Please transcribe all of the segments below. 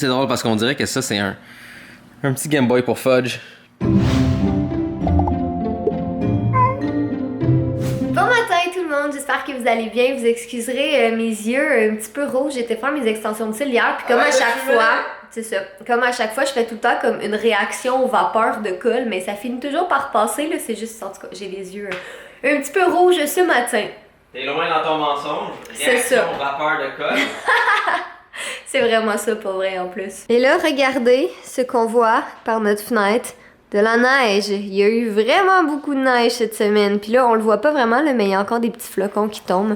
C'est drôle parce qu'on dirait que ça, c'est un petit Game Boy pour Fudge. Bon matin tout le monde, j'espère que vous allez bien. Vous excuserez mes yeux un petit peu rouges. J'étais faire mes extensions de cils hier, puis comme à chaque fois, c'est ça. Comme à chaque fois, je fais tout le temps comme une réaction aux vapeurs de colle, mais ça finit toujours par passer là. C'est juste, en tout cas, j'ai les yeux un petit peu rouges ce matin. T'es loin dans ton mensonge. C'est ça. Vapeur de colle. C'est vraiment ça pour vrai en plus. Et là, regardez ce qu'on voit par notre fenêtre. De la neige. Il y a eu vraiment beaucoup de neige cette semaine. Puis là, on le voit pas vraiment, là, mais il y a encore des petits flocons qui tombent.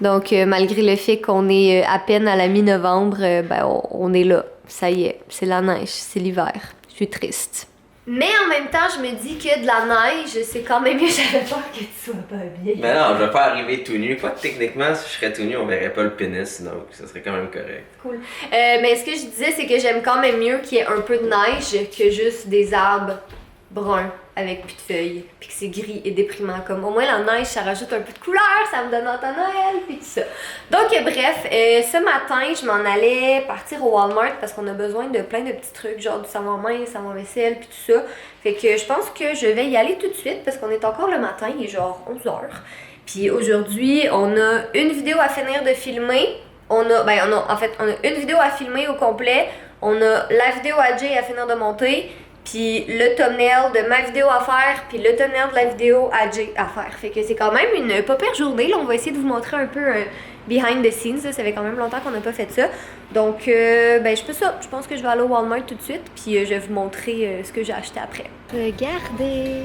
Donc, malgré le fait qu'on est à peine à la mi-novembre, on est là. Ça y est, c'est la neige, c'est l'hiver. Je suis triste. Mais en même temps, je me dis que de la neige, c'est quand même mieux. J'avais peur que tu sois pas bien. Mais non, je vais pas arriver tout nu. Quoi, techniquement, si je serais tout nu, on verrait pas le pénis, donc ça serait quand même correct. Cool. Mais ce que je disais, c'est que j'aime quand même mieux qu'il y ait un peu de neige que juste des arbres bruns avec plus de feuilles, puis que c'est gris et déprimant. Comme au moins la neige, ça rajoute un peu de couleur, ça me donne hâte à Noël, puis tout ça. Donc bref, ce matin, je m'en allais partir au Walmart parce qu'on a besoin de plein de petits trucs, genre du savon main, savon vaisselle, puis tout ça. Fait que je pense que je vais y aller tout de suite parce qu'on est encore le matin, il est genre 11h. Puis aujourd'hui, on a une vidéo à finir de filmer. On a une vidéo à filmer au complet. On a la vidéo à Jay à finir de monter. Puis le thumbnail de ma vidéo à faire, puis le thumbnail de la vidéo à Jay à faire. Fait que c'est quand même une pas pire journée. Là, on va essayer de vous montrer un peu behind the scenes. Là. Ça fait quand même longtemps qu'on n'a pas fait ça. Donc, je fais ça. Je pense que je vais aller au Walmart tout de suite, puis je vais vous montrer ce que j'ai acheté après. Regardez!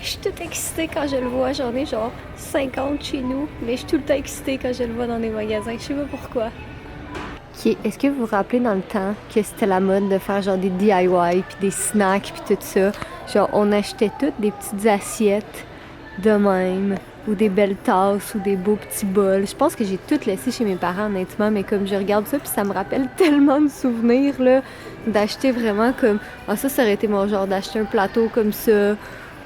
Je suis toute excitée quand je le vois. J'en ai genre 50 chez nous, mais je suis tout le temps excitée quand je le vois dans les magasins. Je sais pas pourquoi. Okay. Est-ce que vous vous rappelez dans le temps que c'était la mode de faire genre des DIY puis des snacks puis tout ça? Genre on achetait toutes des petites assiettes de même ou des belles tasses ou des beaux petits bols. Je pense que j'ai tout laissé chez mes parents honnêtement, mais comme je regarde ça puis ça me rappelle tellement de souvenirs là, d'acheter vraiment comme ça aurait été mon genre d'acheter un plateau comme ça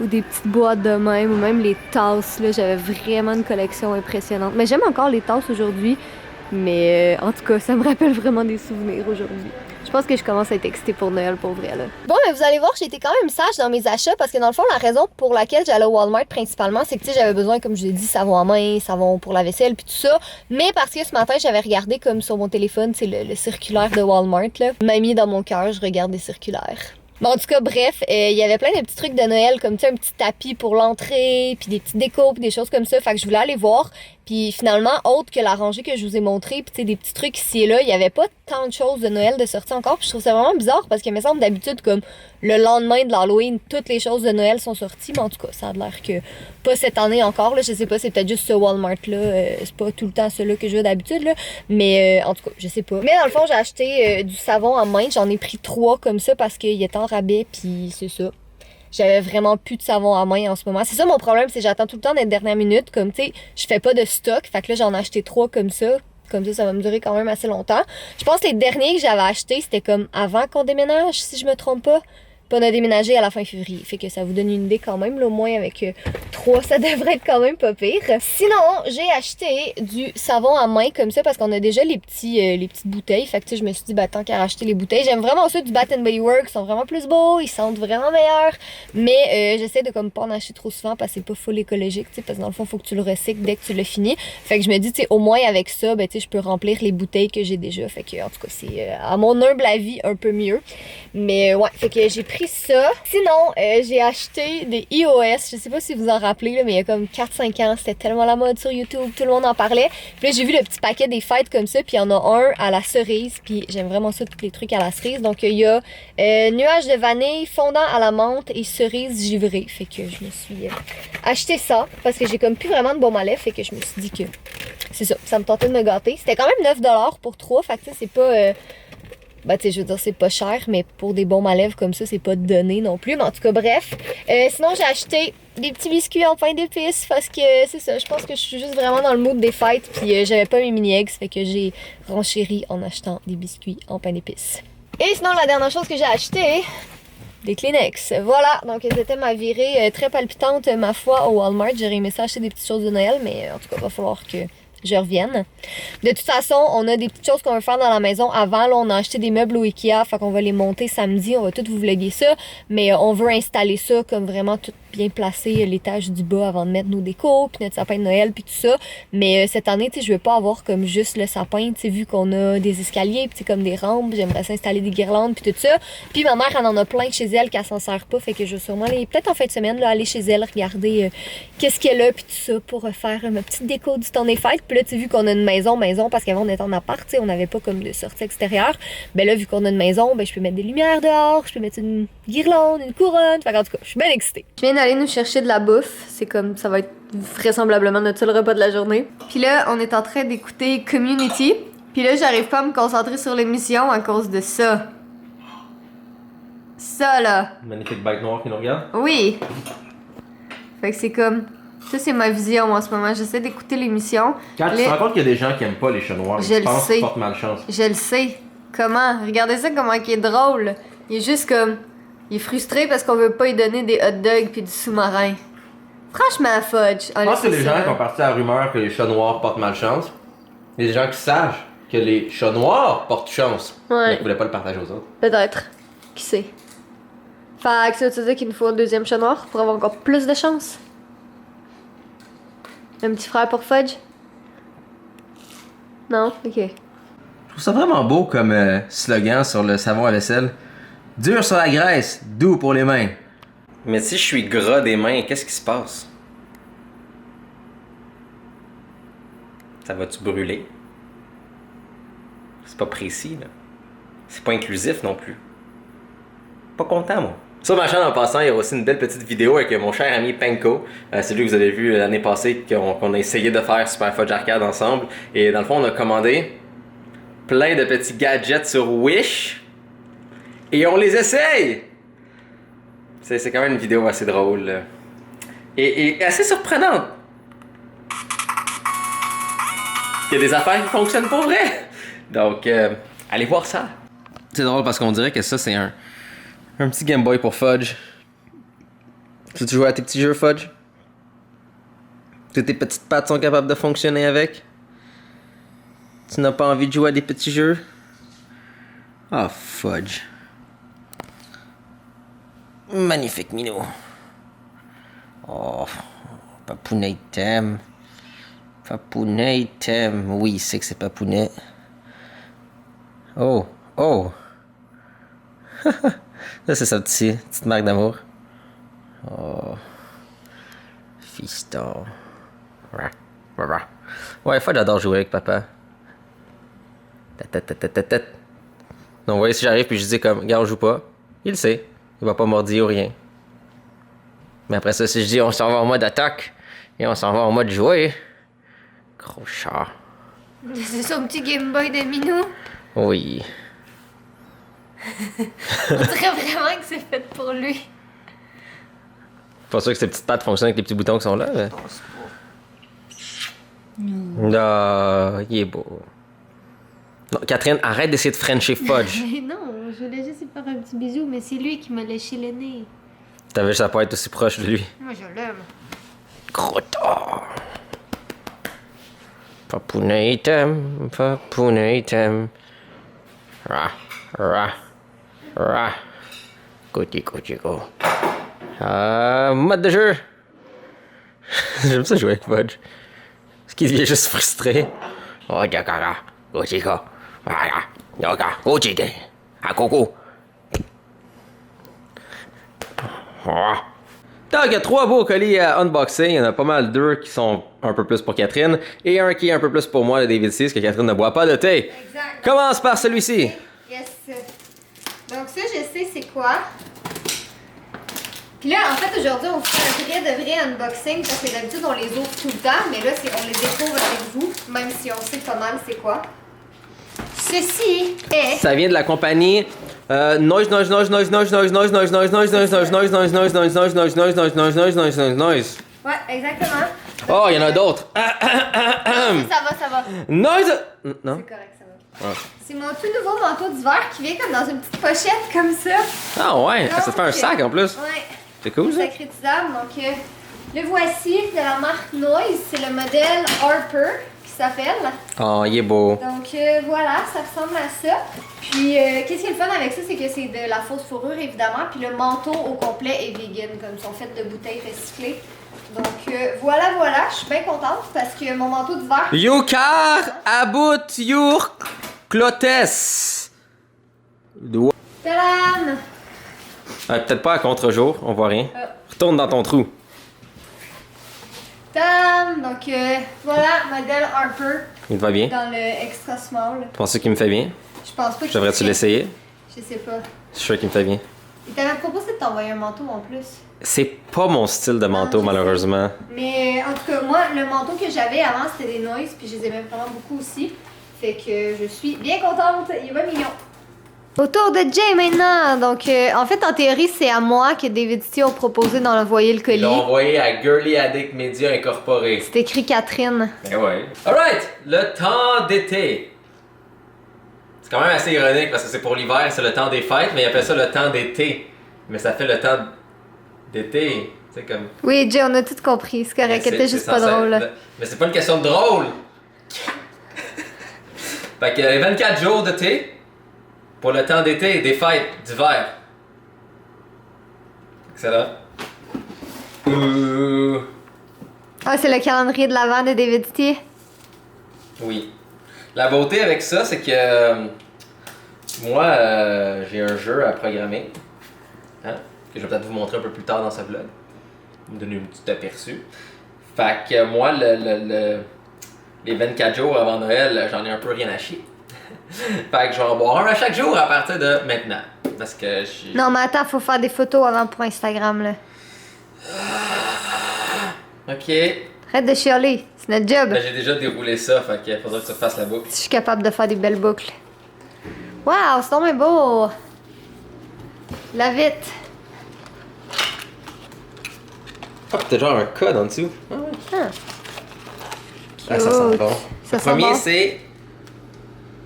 ou des petites boîtes de même ou même les tasses là, j'avais vraiment une collection impressionnante. Mais j'aime encore les tasses aujourd'hui. Mais en tout cas, ça me rappelle vraiment des souvenirs aujourd'hui. Je pense que je commence à être excitée pour Noël pour vrai là. Bon, mais vous allez voir, j'ai été quand même sage dans mes achats parce que dans le fond, la raison pour laquelle j'allais au Walmart principalement, c'est que j'avais besoin, comme je l'ai dit, savon à main, savon pour la vaisselle puis tout ça. Mais parce que ce matin, j'avais regardé comme sur mon téléphone, c'est le circulaire de Walmart là. M'a mis dans mon cœur, je regarde des circulaires. Bon, en tout cas, bref, il y avait plein de petits trucs de Noël, comme tu sais, un petit tapis pour l'entrée, puis des petits décos, puis des choses comme ça. Fait que je voulais aller voir. Puis finalement, autre que la rangée que je vous ai montrée, puis tu sais, des petits trucs ici et là, il y avait pas tant de choses de Noël de sortie encore. Puis je trouve ça vraiment bizarre parce qu'il me semble d'habitude, comme le lendemain de l'Halloween, toutes les choses de Noël sont sorties. Mais en tout cas, ça a l'air que pas cette année encore, là. Je sais pas, c'est peut-être juste ce Walmart-là. C'est pas tout le temps celui que je veux d'habitude, là. Mais en tout cas, je sais pas. Mais dans le fond, j'ai acheté du savon à main. J'en ai pris 3 comme ça parce qu'il est en rabais, puis c'est ça. J'avais vraiment plus de savon à main en ce moment. C'est ça mon problème, c'est que j'attends tout le temps d'être dernière minute. Comme tu sais, je fais pas de stock. Fait que là, j'en ai acheté 3 comme ça. Comme ça va me durer quand même assez longtemps. Je pense que les derniers que j'avais achetés, c'était comme avant qu'on déménage, si je me trompe pas. Puis on a déménagé à la fin février. Fait que ça vous donne une idée quand même. Là, au moins avec 3, ça devrait être quand même pas pire. Sinon, j'ai acheté du savon à main comme ça parce qu'on a déjà les petites bouteilles. Fait que tu sais, je me suis dit, tant qu'à racheter les bouteilles. J'aime vraiment ceux du Bath & Body Works. Ils sont vraiment plus beaux. Ils sentent vraiment meilleurs. Mais j'essaie de comme pas en acheter trop souvent parce que c'est pas full écologique. Tu sais, parce que dans le fond, faut que tu le recycles dès que tu l'as fini. Fait que je me dis, tu sais, au moins avec ça, tu sais, je peux remplir les bouteilles que j'ai déjà. Fait que en tout cas, c'est à mon humble avis un peu mieux. Mais ouais, fait que j'ai pris ça. Sinon, j'ai acheté des iOS. Je sais pas si vous en rappelez, là, mais il y a comme 4-5 ans, c'était tellement la mode sur YouTube, tout le monde en parlait. Puis là, j'ai vu le petit paquet des fêtes comme ça, puis il y en a un à la cerise, puis j'aime vraiment ça, tous les trucs à la cerise. Donc, il y a nuage de vanille, fondant à la menthe et cerise givrée. Fait que je me suis acheté ça, parce que j'ai comme plus vraiment de baume à lèvres, fait que je me suis dit que c'est ça, ça me tentait de me gâter. C'était quand même 9$ pour 3, fait que c'est pas... tu sais, je veux dire, c'est pas cher, mais pour des baumes à lèvres comme ça, c'est pas donné non plus. Mais en tout cas, bref. Sinon, j'ai acheté des petits biscuits en pain d'épices parce que c'est ça, je pense que je suis juste vraiment dans le mood des fêtes. Puis j'avais pas mes mini-eggs, fait que j'ai renchéri en achetant des biscuits en pain d'épices. Et sinon, la dernière chose que j'ai acheté, des Kleenex. Voilà, donc c'était ma virée très palpitante, ma foi, au Walmart. J'aurais aimé ça acheter des petites choses de Noël, mais en tout cas, il va falloir que je revienne. De toute façon, on a des petites choses qu'on veut faire dans la maison avant. Là, on a acheté des meubles au Ikea, fait qu'on va les monter samedi. On va tout vous vlogger ça. Mais on veut installer ça comme vraiment tout bien placé l'étage du bas avant de mettre nos décos, puis notre sapin de Noël, puis tout ça. Mais cette année, tu sais, je veux pas avoir comme juste le sapin, tu sais, vu qu'on a des escaliers, puis comme des rampes, j'aimerais s'installer des guirlandes, puis tout ça. Puis ma mère, elle en a plein chez elle qu'elle s'en sert pas, fait que je vais sûrement aller, peut-être en fin de semaine, là, aller chez elle, regarder qu'est-ce qu'elle a, puis tout ça, pour faire ma petite déco du temps des fêtes. Puis là, tu sais, vu qu'on a une maison, parce qu'avant on était en appart, tu sais, on n'avait pas comme de sortie extérieure. Ben là, vu qu'on a une maison, ben je peux mettre des lumières dehors, je peux mettre une guirlande, une couronne, fait en tout cas, je suis bien excitée. Je viens d'aller nous chercher de la bouffe, c'est comme, ça va être vraisemblablement notre seul repas de la journée. Puis là, on est en train d'écouter Community, puis là, j'arrive pas à me concentrer sur l'émission à cause de ça. Ça, là. Magnifique bike noire qui nous regarde. Oui. Fait que c'est comme... Ça, c'est ma vision en ce moment. J'essaie d'écouter l'émission. Quand tu te rends compte qu'il y a des gens qui aiment pas les chats noirs, je le sais. Tu portes malchance. Je le sais. Comment? Regardez ça, comment il est drôle. Il est juste comme... Il est frustré parce qu'on veut pas lui donner des hot dogs puis du sous-marin. Franchement, Fudge. Je pense que les gens qui ont parti à la rumeur que les chats noirs portent malchance, il y a des gens qui savent que les chats noirs portent chance. Ouais. Mais ils voulaient pas le partager aux autres. Peut-être. Qui sait? Fait que ça veut dire qu'il nous faut un deuxième chat noir pour avoir encore plus de chance. Un petit frère pour Fudge? Non? Ok. Je trouve ça vraiment beau comme slogan sur le savon à vaisselle. Dur sur la graisse, doux pour les mains. Mais si je suis gras des mains, qu'est-ce qui se passe? Ça va-tu brûler? C'est pas précis, là. C'est pas inclusif non plus. Pas content, moi. Sur ma chaîne, en passant, il y a aussi une belle petite vidéo avec mon cher ami Penko. Celui que vous avez vu l'année passée, qu'on a essayé de faire Super Fudge Arcade ensemble. Et dans le fond, on a commandé plein de petits gadgets sur Wish. Et on les essaye! C'est quand même une vidéo assez drôle. Là. Et assez surprenante. Il y a des affaires qui fonctionnent pour vrai. Donc, allez voir ça. C'est drôle parce qu'on dirait que ça, c'est un petit Game Boy pour Fudge. Tu joues à tes petits jeux, Fudge? Toutes tes petites pattes sont capables de fonctionner avec? Tu n'as pas envie de jouer à des petits jeux? Ah, Fudge. Magnifique minou. Oh, Papounet t'aime. Papounet t'aime. Oui, c'est que c'est Papounet. Oh, oh. Ça, c'est sa petite marque d'amour. Oh. Fiston. Ouais, fois j'adore jouer avec papa. Donc, vous voyez, si j'arrive puis je dis comme, gars, on joue pas, il le sait. Il va pas mordre ou rien. Mais après ça, si je dis, on s'en va en mode attaque et on s'en va en mode jouer. Gros chat. C'est son petit Game Boy de Minou. Oui. On dirait vraiment que c'est fait pour lui. Pas sûr que ces petites pattes fonctionnent avec les petits boutons qui sont là. Mais... Je pense pas. Ah, il est beau. Non, Catherine, arrête d'essayer de frencher Fudge. Non, je voulais juste lui faire un petit bisou, mais c'est lui qui m'a léché le nez. T'avais juste à pas être aussi proche de lui. Moi, je l'aime. Gros tard. Papounet t'aime, Papounet t'aime. Ra, ra, ra. Côté, côté, go. Mode de jeu. J'aime ça jouer avec Fudge. Est-ce qu'il devient juste frustré? Oh, d'accord, côté, go. Yoga, côté, à coco. Donc, il y a 3 beaux colis à unboxer. Il y en a pas mal 2 qui sont un peu plus pour Catherine et un qui est un peu plus pour moi, le David C, parce que Catherine ne boit pas de thé. Exact. Commence par celui-ci. Yes. Donc ça, je sais c'est quoi. Puis là, en fait, aujourd'hui, on fait un vrai unboxing parce que d'habitude, on les ouvre tout le temps, mais là, on les découvre avec vous, même si on sait pas mal c'est quoi. Ceci est... Ça vient de la compagnie Noise. Ouais, exactement. Oh, il y en a d'autres. Ça va. Noise. Non. C'est correct, ça va. C'est mon tout nouveau manteau d'hiver qui vient comme dans une petite pochette comme ça. Ah ouais, ça te fait un sac en plus. Ouais. C'est cool ça. Sacrétisable. Donc, le voici de la marque Noise. C'est le modèle Harper qui qui s'appelle. Oh, il est beau. Donc voilà, ça ressemble à ça. Puis qu'est-ce qui est le fun avec ça, c'est que c'est de la fausse fourrure évidemment. Puis le manteau au complet est vegan, comme ils sont faits de bouteilles recyclées. Donc voilà, je suis bien contente parce que mon manteau d'hiver. Yukar about your clotes. Tadam! Peut-être pas à contre-jour, on voit rien. Retourne dans ton trou. Tadam! Donc voilà, modèle Harper. Il te va bien? Dans le extra small. Tu penses qu'il me fait bien? Je pense pas que Devrais-tu l'essayer? Je sais pas. Je suis sûr qu'il me fait bien. Il t'avait proposé de t'envoyer un manteau en plus. C'est pas mon style de manteau, je sais. malheureusement. Mais en tout cas, moi, le manteau que j'avais avant, c'était des Noise, puis je les aimais vraiment beaucoup aussi. Fait que je suis bien contente. Il est bien mignon. Autour de Jay maintenant. Donc, en fait, en théorie, c'est à moi que David City ont proposé d'envoyer le Ils colis. l'ont envoyé à Girly Addict Media Incorporé. C'est écrit Catherine. Ben ouais. Alright, le temps d'été. C'est quand même assez ironique parce que c'est pour l'hiver, c'est le temps des fêtes, mais ils appellent ça le temps d'été. Mais ça fait le temps d'été. C'est comme. Oui, Jay, on a tout compris. C'est correct. C'était juste pas drôle. Mais c'est pas une question de drôle. Fait qu'il y a les 24 jours d'été pour le temps d'été et des fêtes d'hiver. Excellent. Ah, c'est le calendrier de l'Avent de David City. Oui. La beauté avec ça, c'est que moi, j'ai un jeu à programmer, hein, que je vais peut-être vous montrer un peu plus tard dans ce vlog, vous donner un petit aperçu. Fait que moi, les 24 jours avant Noël, j'en ai un peu rien à chier. Fait que je vais en boire un à chaque jour à partir de maintenant. Parce que je... Non, mais attends, faut faire des photos avant pour Instagram, là. Ok. Arrête de chialer, c'est notre job. Ben, j'ai déjà déroulé ça, fait qu'il faudrait que tu fasses la boucle. Je suis capable de faire des belles boucles. Waouh, c'est vraiment beau! La vite! Ah, t'as genre un code en dessous. Ah, ouais. Ah, Ça sent bon. Ça Le sent premier, bon. c'est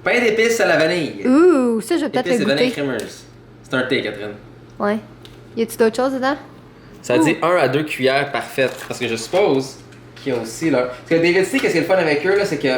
pain d'épices à la vanille. Ouh, ça, je vais peut-être Épices le et vanille goûter. crémeuse. C'est un thé, Catherine. Ouais. Y a-tu d'autres choses dedans? Ça dit 1 à 2 cuillères parfaites. Parce que je suppose qu'il y a aussi là. Parce que David City, qu'est-ce qui est le fun avec eux, là, c'est que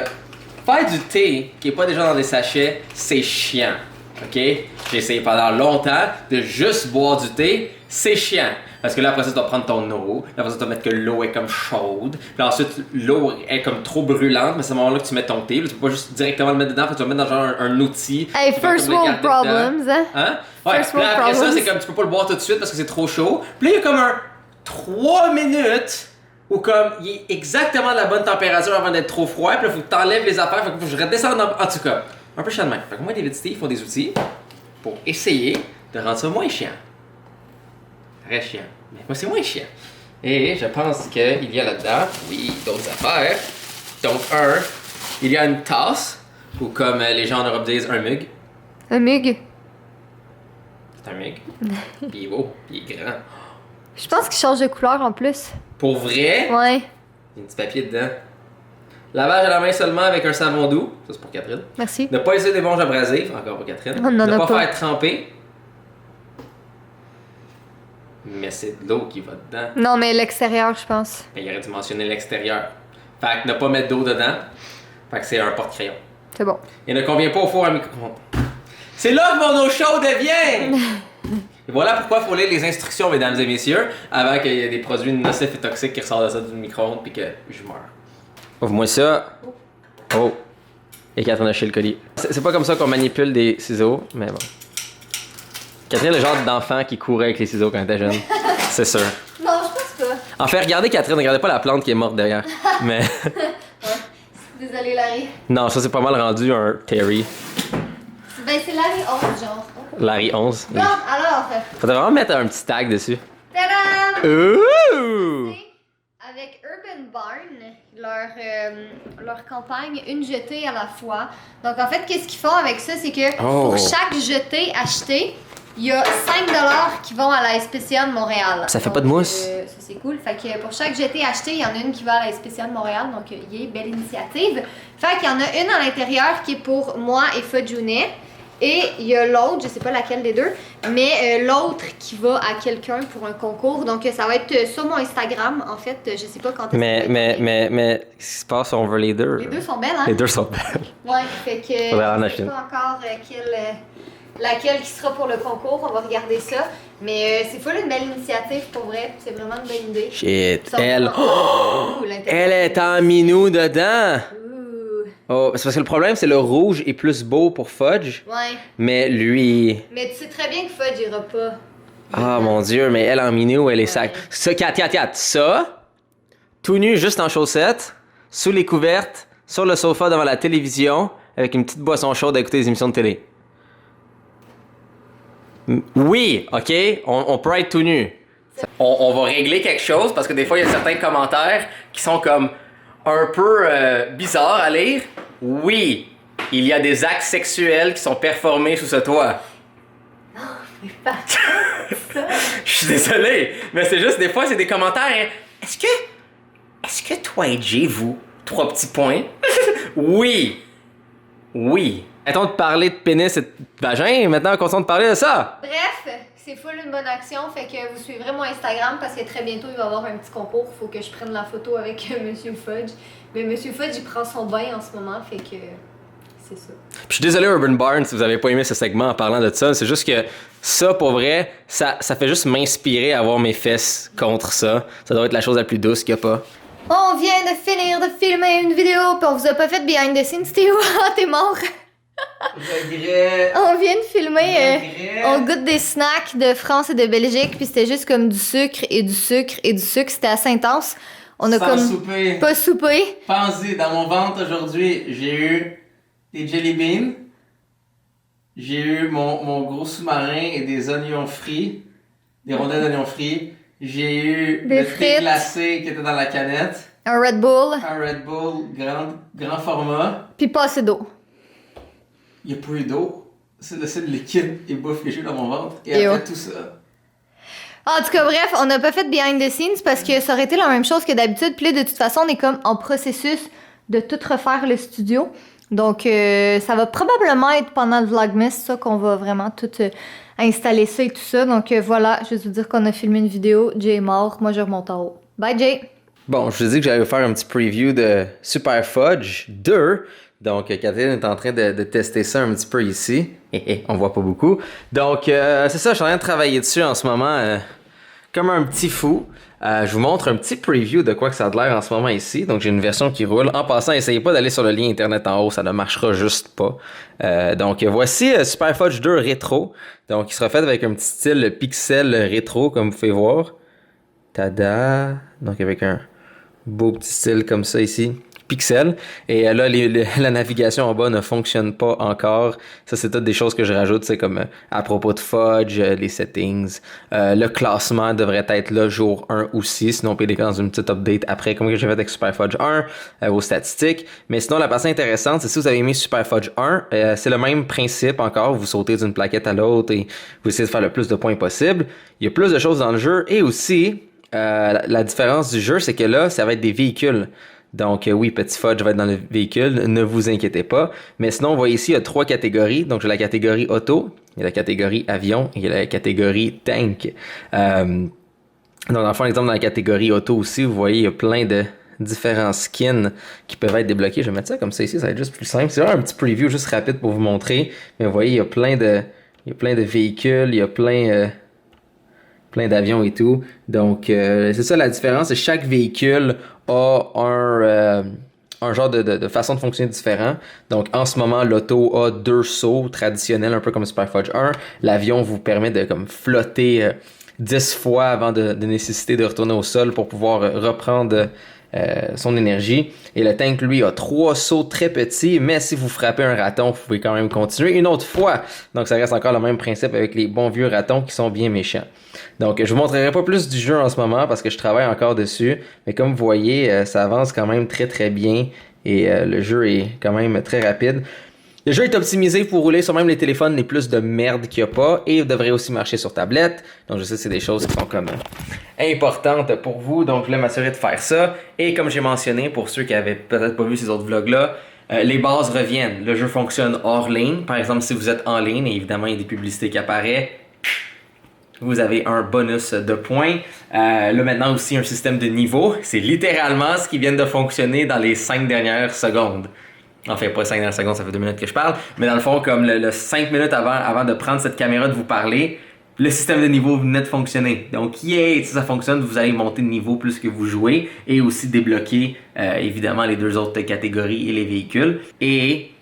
faire du thé qui est pas déjà dans des sachets, c'est chiant. Ok? J'ai essayé pendant longtemps de juste boire du thé, c'est chiant. Parce que là, après ça, tu dois prendre ton eau. Là, après ça, tu dois mettre que l'eau est comme chaude. Puis ensuite, l'eau est comme trop brûlante. Mais c'est à ce moment-là que tu mets ton thé. Là, tu peux pas juste directement le mettre dedans. Puis tu vas le mettre dans genre un outil. Hey, first world problems, hein? Hein? Ouais, First puis là, world après ça, problems. c'est comme tu peux pas le boire tout de suite parce que c'est trop chaud. Puis là, il y a comme un 3 minutes où comme il est exactement de la bonne température avant d'être trop froid. Puis là, faut que tu enlèves les affaires. Faut que je redescende en tout cas. Un peu chiant de même. Fait que moi, David City, ils font des outils pour essayer de rendre ça moins chiant. Ça reste chiant. Mais moi, c'est moins chiant. Et je pense qu'il y a là-dedans, oui, d'autres affaires. Donc, il y a une tasse, ou comme les gens en Europe disent, un mug. Un mug. C'est un mug. Puis il est beau, puis il est grand. Je pense qu'il change de couleur en plus. Pour vrai, Ouais. il y a un petit papier dedans. Lavage à la main seulement avec un savon doux. Ça, c'est pour Catherine. Merci. Ne pas utiliser d'éponge abrasive, encore pour Catherine. On n'en ne a pas pas. faire tremper. Mais c'est de l'eau qui va dedans. Non, mais l'extérieur, je pense. Mais il aurait dû mentionner l'extérieur. Fait que ne pas mettre d'eau dedans. Fait que c'est un porte-crayon. C'est bon. Il ne convient pas au four à micro-ondes. C'est là que mon eau chaude devient! Et voilà pourquoi il faut lire les instructions, mesdames et messieurs, avant qu'il y ait des produits nocifs et toxiques qui ressortent de ça du micro-ondes puis que je meurs. Ouvre-moi ça. Oh! Et Catherine a acheté le colis. C'est pas comme ça qu'on manipule des ciseaux, mais bon. Catherine est le genre d'enfant qui courait avec les ciseaux quand elle était jeune. C'est sûr. Non, je pense pas. En fait, regardez Catherine, regardez pas la plante qui est morte derrière. Mais. Désolée, Larry. Non, ça c'est pas mal rendu un Terry. Ben, c'est Larry 11, genre. Larry 11. Bon, alors. Faudrait vraiment mettre un petit tag dessus. Tadam! Ouh! Avec Urban Barn, leur campagne Une jetée à la fois. Donc, en fait, qu'est-ce qu'ils font avec ça? C'est que Oh. pour chaque jetée achetée, il y a 5$ qui vont à la SPCA de Montréal. Ça fait Donc, pas de mousse. ça, c'est cool. Fait que pour chaque jetée achetée, il y en a une qui va à la SPCA de Montréal. Donc, belle initiative. Fait qu'il y en a une à l'intérieur qui est pour moi et Fudjounet. Et il y a l'autre, je sais pas laquelle des deux, mais l'autre qui va à quelqu'un pour un concours. Donc ça va être sur mon Instagram, en fait. Je sais pas quand est-ce Mais, qu'est-ce qui se passe si on veut les deux? Les deux sont belles, hein? Les deux sont belles. Ouais, fait que Faudrait en je acheter sais pas encore laquelle qui sera pour le concours. On va regarder ça. Mais c'est full une belle initiative, pour vrai. C'est vraiment une bonne idée. Shit, Ça elle... Ouh, Elle est en minou dedans! Ouh. Oh, c'est parce que le problème, c'est le rouge est plus beau pour Fudge, Ouais. mais lui... Mais tu sais très bien que Fudge ira pas. Ah mon Dieu, mais elle en minou, elle est sac. Ça, Kat, ça, tout nu, juste en chaussettes, sous les couvertes, sur le sofa devant la télévision, avec une petite boisson chaude à écouter des émissions de télé. Oui, ok, on peut être tout nu. On va régler quelque chose parce que des fois il y a certains commentaires qui sont comme un peu bizarres à lire. Oui, il y a des actes sexuels qui sont performés sous ce toit. Mais pas ça. Je suis désolé, mais c'est juste des fois c'est des commentaires. Hein. Est-ce que toi et Jay, vous, 3 petits points? Oui. Oui. Arrêtons de parler de pénis et de vagin, maintenant continuons de parler de ça. Bref, c'est full une bonne action. Fait que vous suivrez mon Instagram parce que très bientôt il va y avoir un petit concours. Faut que je prenne la photo avec Monsieur Fudge. Mais Monsieur Fudge il prend son bain en ce moment, fait que c'est ça. Puis je suis désolé Urban Barn si vous avez pas aimé ce segment en parlant de ça. C'est juste que ça, pour vrai, ça fait juste m'inspirer à avoir mes fesses contre ça. Ça doit être la chose la plus douce qu'il y a pas. On vient de finir de filmer une vidéo, puis on vous a pas fait behind the scenes, Théo. T'es mort. On vient de filmer, on goûte des snacks de France et de Belgique, puis c'était juste comme du sucre et du sucre et du sucre. C'était assez intense. On a Sans comme souper. pas soupé. Pensez, dans mon ventre aujourd'hui, j'ai eu des jelly beans, j'ai eu mon gros sous-marin et des oignons frits, des rondelles d'oignons frits, j'ai eu Des le thé frites. glacé qui était dans la canette, Un Red Bull, un Red Bull grand format, puis pas assez d'eau. il n'y a pas eu d'eau, c'est le seul liquide et bouffe que j'ai eu dans mon ventre, et Yo. après tout ça, En tout cas, bref, on n'a pas fait behind the scenes parce que ça aurait été la même chose que d'habitude. Puis là, de toute façon, on est comme en processus de tout refaire le studio. Donc, ça va probablement être pendant le Vlogmas, ça, qu'on va vraiment tout installer ça et tout ça. Donc, voilà, je vais vous dire qu'on a filmé une vidéo. Jay est mort, moi je remonte en haut. Bye, Jay! Bon, je vous ai dit que j'allais faire un petit preview de Super Fudge 2. Donc, Catherine est en train de tester ça un petit peu ici. On voit pas beaucoup. Donc, c'est ça, je suis en train de travailler dessus en ce moment comme un petit fou. Je vous montre un petit preview de quoi que ça a de l'air en ce moment ici. Donc, j'ai une version qui roule. En passant, essayez pas d'aller sur le lien internet en haut, ça ne marchera juste pas. Donc, voici Super Fudge 2 rétro. Donc, il sera fait avec un petit style pixel rétro, comme vous pouvez voir. Tada! Donc, avec un beau petit style comme ça ici. Pixel. Et là, la navigation en bas ne fonctionne pas encore. Ça, c'est toutes des choses que je rajoute. C'est comme à propos de Fudge, les settings. Le classement devrait être là jour 1 aussi. Sinon, on peut aller dans une petite update après, comme que j'ai fait avec Super Fudge 1, vos statistiques. Mais sinon, la partie intéressante, c'est si vous avez aimé Super Fudge 1, c'est le même principe encore. Vous sautez d'une plaquette à l'autre et vous essayez de faire le plus de points possible. Il y a plus de choses dans le jeu. Et aussi, la différence du jeu, c'est que là, ça va être des véhicules. Donc oui, Petit Fudge va être dans le véhicule, ne vous inquiétez pas. Mais sinon, on voit ici, il y a 3 catégories. Donc j'ai la catégorie auto, il y a la catégorie avion et il y a la catégorie tank. Donc dans le fond, exemple, dans la catégorie auto aussi, vous voyez, il y a plein de différents skins qui peuvent être débloqués. Je vais mettre ça comme ça ici, ça va être juste plus simple. C'est vraiment un petit preview juste rapide pour vous montrer. Mais vous voyez, il y a plein de véhicules, il y a plein d'avions et tout. Donc, c'est ça la différence. Chaque véhicule a un genre de façon de fonctionner différent. Donc, en ce moment, l'auto a 2 sauts traditionnels, un peu comme Super Fudge 1. L'avion vous permet de comme flotter 10 fois avant de nécessiter de retourner au sol pour pouvoir reprendre son énergie. Et le tank, lui, a 3 sauts très petits, mais si vous frappez un raton, vous pouvez quand même continuer une autre fois. Donc, ça reste encore le même principe avec les bons vieux ratons qui sont bien méchants. Donc, je vous montrerai pas plus du jeu en ce moment parce que je travaille encore dessus. Mais comme vous voyez, ça avance quand même très très bien et le jeu est quand même très rapide. Le jeu est optimisé pour rouler sur même les téléphones les plus de merde qu'il n'y a pas et il devrait aussi marcher sur tablette. Donc je sais que c'est des choses qui sont comme importantes pour vous. Donc je voulais m'assurer de faire ça. Et comme j'ai mentionné, pour ceux qui avaient peut-être pas vu ces autres vlogs-là, Les bases reviennent. Le jeu fonctionne hors ligne. Par exemple, si vous êtes en ligne, et évidemment, il y a des publicités qui apparaissent, vous avez un bonus de points. Là, maintenant aussi, un système de niveau. C'est littéralement ce qui vient de fonctionner dans les 5 dernières secondes. Enfin, pas 5 dernières secondes, ça fait 2 minutes que je parle. Mais dans le fond, comme le 5 minutes avant de prendre cette caméra de vous parler, le système de niveau venait de fonctionner. Donc, si ça fonctionne, vous allez monter de niveau plus que vous jouez et aussi débloquer, évidemment, les 2 autres catégories et les véhicules. Et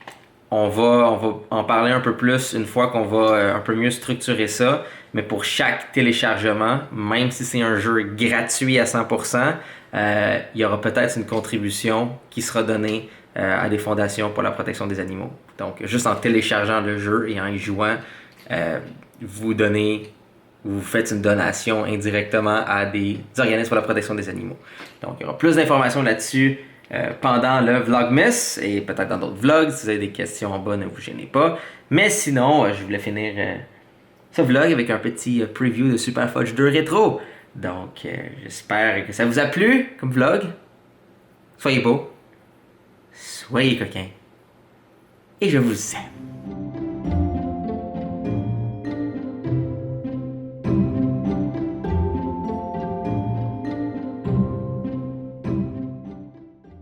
on va en parler un peu plus une fois qu'on va un peu mieux structurer ça. Mais pour chaque téléchargement, même si c'est un jeu gratuit à 100%, il y aura peut-être une contribution qui sera donnée à des fondations pour la protection des animaux. Donc, juste en téléchargeant le jeu et en y jouant, vous faites une donation indirectement à des organismes pour la protection des animaux. Donc, il y aura plus d'informations là-dessus pendant le Vlogmas et peut-être dans d'autres vlogs. Si vous avez des questions en bas, ne vous gênez pas. Mais sinon, je voulais finir ce vlog avec un petit preview de Super Fudge 2 Rétro. Donc, j'espère que ça vous a plu comme vlog. Soyez beaux, soyez coquins, et je vous aime.